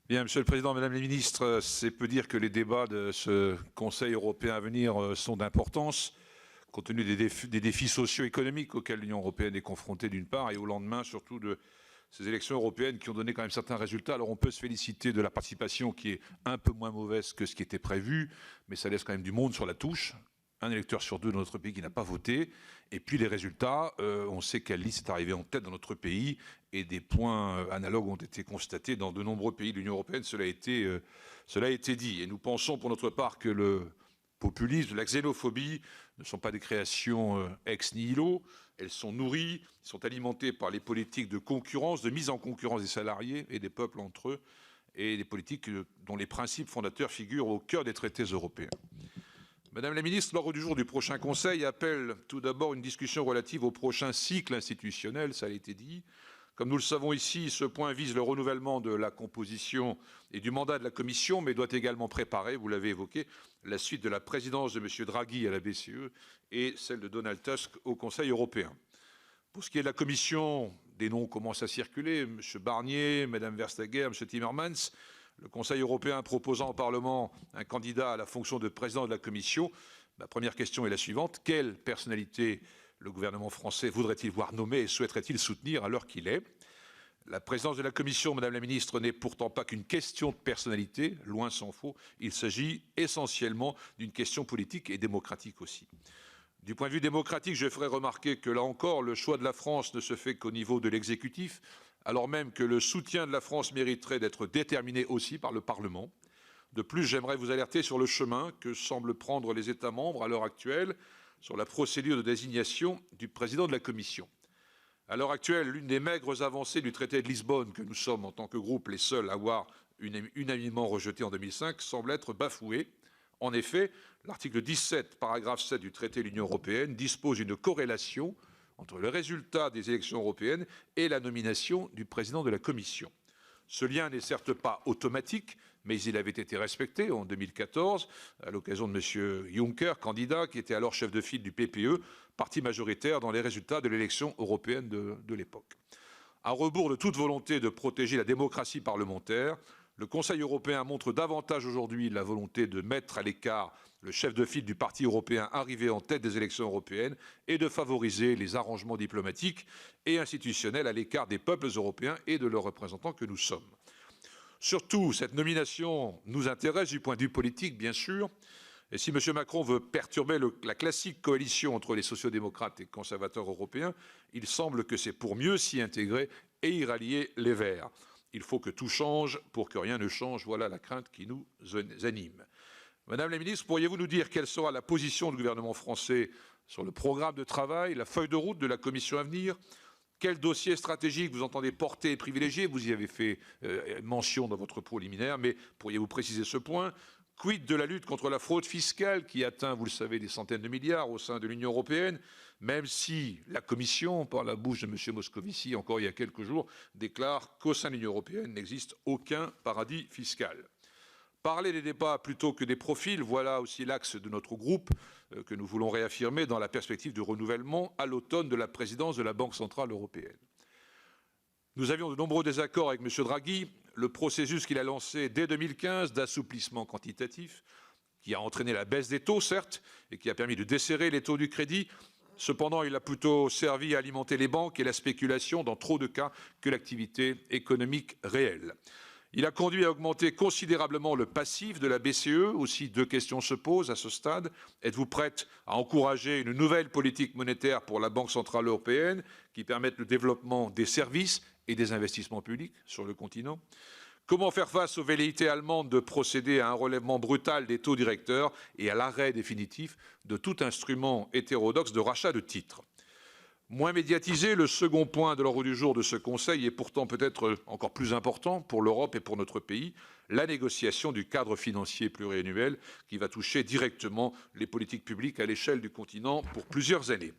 Bien, Monsieur le Président, Madame la Ministre, c'est peu dire que les débats de ce Conseil européen à venir sont d'importance, compte tenu des défis socio-économiques auxquels l'Union européenne est confrontée d'une part, et au lendemain surtout de ces élections européennes qui ont donné quand même certains résultats. Alors on peut se féliciter de la participation qui est un peu moins mauvaise que ce qui était prévu, mais ça laisse quand même du monde sur la touche. Un électeur sur deux dans notre pays qui n'a pas voté. Et puis les résultats, on sait quelle liste est arrivée en tête dans notre pays et des points analogues ont été constatés dans de nombreux pays de l'Union européenne. Cela a été dit. Et nous pensons pour notre part que le populisme, la xénophobie ne sont pas des créations ex nihilo. Elles sont nourries, sont alimentées par les politiques de concurrence, de mise en concurrence des salariés et des peuples entre eux, et des politiques dont les principes fondateurs figurent au cœur des traités européens. Madame la Ministre, l'ordre du jour du prochain Conseil appelle tout d'abord une discussion relative au prochain cycle institutionnel, ça a été dit. Comme nous le savons ici, ce point vise le renouvellement de la composition et du mandat de la Commission, mais doit également préparer, vous l'avez évoqué, la suite de la présidence de M. Draghi à la BCE et celle de Donald Tusk au Conseil européen. Pour ce qui est de la Commission, des noms commencent à circuler, M. Barnier, Mme Vestager, M. Timmermans. Le Conseil européen proposant au Parlement un candidat à la fonction de président de la Commission. Ma première question est la suivante. Quelle personnalité le gouvernement français voudrait-il voir nommer et souhaiterait-il soutenir à l'heure qu'il est? La présidence de la Commission, Madame la Ministre, n'est pourtant pas qu'une question de personnalité, loin s'en faut. Il s'agit essentiellement d'une question politique et démocratique aussi. Du point de vue démocratique, je ferai remarquer que là encore, le choix de la France ne se fait qu'au niveau de l'exécutif, alors même que le soutien de la France mériterait d'être déterminé aussi par le Parlement. De plus, j'aimerais vous alerter sur le chemin que semblent prendre les États membres à l'heure actuelle sur la procédure de désignation du président de la Commission. À l'heure actuelle, l'une des maigres avancées du traité de Lisbonne, que nous sommes en tant que groupe les seuls à avoir unanimement rejeté en 2005, semble être bafouée. En effet, l'article 17, paragraphe 7 du traité de l'Union européenne dispose d'une corrélation entre le résultat des élections européennes et la nomination du président de la Commission. Ce lien n'est certes pas automatique, mais il avait été respecté en 2014 à l'occasion de M. Juncker, candidat qui était alors chef de file du PPE, parti majoritaire dans les résultats de l'élection européenne de l'époque. À rebours de toute volonté de protéger la démocratie parlementaire, le Conseil européen montre davantage aujourd'hui la volonté de mettre à l'écart le chef de file du parti européen arrivé en tête des élections européennes et de favoriser les arrangements diplomatiques et institutionnels à l'écart des peuples européens et de leurs représentants que nous sommes. Surtout, cette nomination nous intéresse du point de vue politique, bien sûr. Et si M. Macron veut perturber la classique coalition entre les sociodémocrates et conservateurs européens, il semble que c'est pour mieux s'y intégrer et y rallier les Verts. Il faut que tout change pour que rien ne change. Voilà la crainte qui nous anime. Madame la Ministre, pourriez-vous nous dire quelle sera la position du gouvernement français sur le programme de travail, la feuille de route de la Commission à venir? Quel dossier stratégique vous entendez porter et privilégier? Vous y avez fait mention dans votre propos liminaire, mais pourriez-vous préciser ce point? Quid de la lutte contre la fraude fiscale qui atteint, vous le savez, des centaines de milliards au sein de l'Union européenne, même si la Commission, par la bouche de M. Moscovici, encore il y a quelques jours, déclare qu'au sein de l'Union européenne n'existe aucun paradis fiscal. Parler des débats plutôt que des profils, voilà aussi l'axe de notre groupe que nous voulons réaffirmer dans la perspective du renouvellement à l'automne de la présidence de la Banque centrale européenne. Nous avions de nombreux désaccords avec M. Draghi. Le processus qu'il a lancé dès 2015 d'assouplissement quantitatif, qui a entraîné la baisse des taux, certes, et qui a permis de desserrer les taux du crédit. Cependant, il a plutôt servi à alimenter les banques et la spéculation dans trop de cas que l'activité économique réelle. Il a conduit à augmenter considérablement le passif de la BCE. Aussi, deux questions se posent à ce stade. Êtes-vous prête à encourager une nouvelle politique monétaire pour la Banque centrale européenne qui permette le développement des services et des investissements publics sur le continent? Comment faire face aux velléités allemandes de procéder à un relèvement brutal des taux directeurs et à l'arrêt définitif de tout instrument hétérodoxe de rachat de titres? Moins médiatisé, le second point de l'ordre du jour de ce Conseil est pourtant peut-être encore plus important pour l'Europe et pour notre pays, la négociation du cadre financier pluriannuel qui va toucher directement les politiques publiques à l'échelle du continent pour plusieurs années.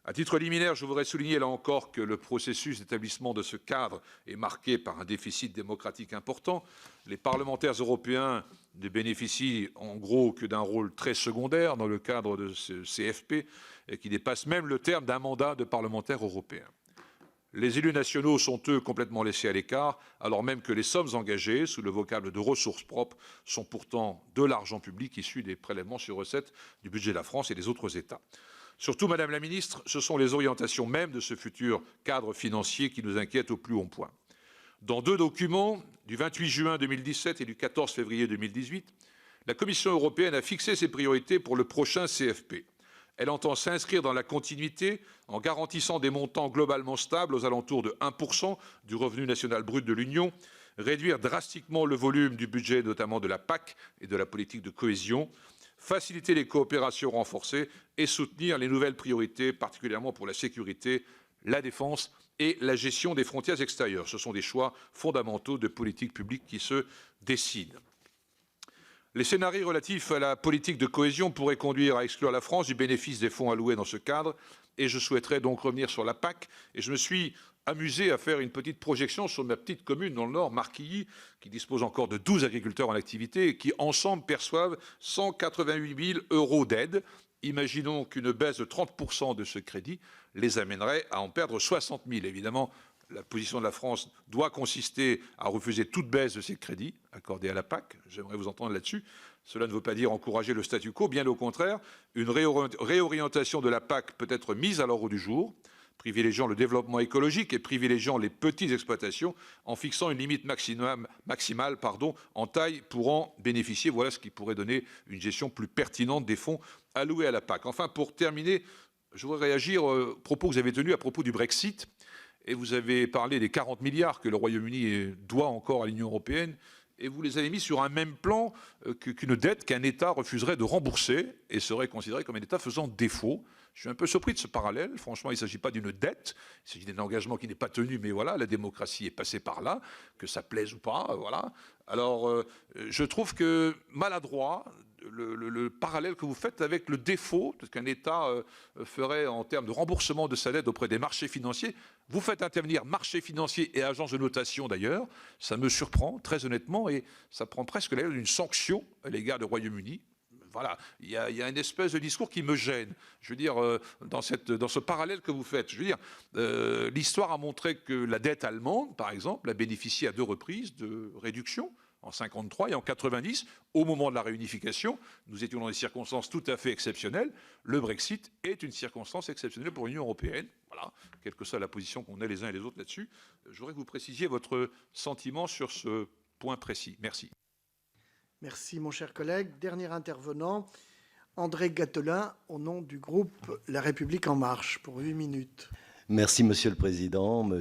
À titre liminaire, je voudrais souligner là encore que le processus d'établissement de ce cadre est marqué par un déficit démocratique important. Les parlementaires européens ne bénéficient en gros que d'un rôle très secondaire dans le cadre de ce CFP et qui dépasse même le terme d'un mandat de parlementaire européen. Les élus nationaux sont, eux, complètement laissés à l'écart, alors même que les sommes engagées, sous le vocable de ressources propres, sont pourtant de l'argent public issu des prélèvements sur recettes du budget de la France et des autres États. Surtout, Madame la Ministre, ce sont les orientations même de ce futur cadre financier qui nous inquiètent au plus haut point. Dans 2 documents, du 28 juin 2017 et du 14 février 2018, la Commission européenne a fixé ses priorités pour le prochain CFP. Elle entend s'inscrire dans la continuité en garantissant des montants globalement stables aux alentours de 1% du revenu national brut de l'Union, réduire drastiquement le volume du budget, notamment de la PAC et de la politique de cohésion, faciliter les coopérations renforcées et soutenir les nouvelles priorités, particulièrement pour la sécurité, la défense et la gestion des frontières extérieures. Ce sont des choix fondamentaux de politique publique qui se dessinent. Les scénarios relatifs à la politique de cohésion pourraient conduire à exclure la France du bénéfice des fonds alloués dans ce cadre, et je souhaiterais donc revenir sur la PAC. Et je me suis amusé à faire une petite projection sur ma petite commune dans le Nord, Marquilly, qui dispose encore de 12 agriculteurs en activité et qui, ensemble, perçoivent 188 000 € d'aide. Imaginons qu'une baisse de 30% de ce crédit les amènerait à en perdre 60 000. Évidemment, la position de la France doit consister à refuser toute baisse de ces crédits accordés à la PAC. J'aimerais vous entendre là-dessus. Cela ne veut pas dire encourager le statu quo, bien au contraire. Une réorientation de la PAC peut être mise à l'ordre du jour, privilégiant le développement écologique et privilégiant les petites exploitations en fixant une limite maximale en taille pour en bénéficier. Voilà ce qui pourrait donner une gestion plus pertinente des fonds alloués à la PAC. Enfin, pour terminer, je voudrais réagir aux propos que vous avez tenus à propos du Brexit. Et vous avez parlé des 40 milliards que le Royaume-Uni doit encore à l'Union européenne, et vous les avez mis sur un même plan qu'une dette qu'un État refuserait de rembourser et serait considéré comme un État faisant défaut. Je suis un peu surpris de ce parallèle. Franchement, il ne s'agit pas d'une dette, il s'agit d'un engagement qui n'est pas tenu, mais voilà, la démocratie est passée par là, que ça plaise ou pas, voilà. Alors, je trouve que maladroit le parallèle que vous faites avec le défaut qu'un État ferait en termes de remboursement de sa dette auprès des marchés financiers. Vous faites intervenir marchés financiers et agences de notation d'ailleurs. Ça me surprend très honnêtement et ça prend presque l'air d'une sanction à l'égard du Royaume-Uni. Voilà, il y a une espèce de discours qui me gêne. Je veux dire, dans ce parallèle que vous faites, je veux dire, l'histoire a montré que la dette allemande, par exemple, a bénéficié à 2 reprises de réduction, en 1953 et en 1990, au moment de la réunification. Nous étions dans des circonstances tout à fait exceptionnelles. Le Brexit est une circonstance exceptionnelle pour l'Union européenne. Voilà, quelle que soit la position qu'on ait les uns et les autres là-dessus. Je voudrais que vous précisiez votre sentiment sur ce point précis. Merci. Merci, mon cher collègue. Dernier intervenant, André Gattolin, au nom du groupe La République En Marche, pour 8 minutes. Merci, Monsieur le Président.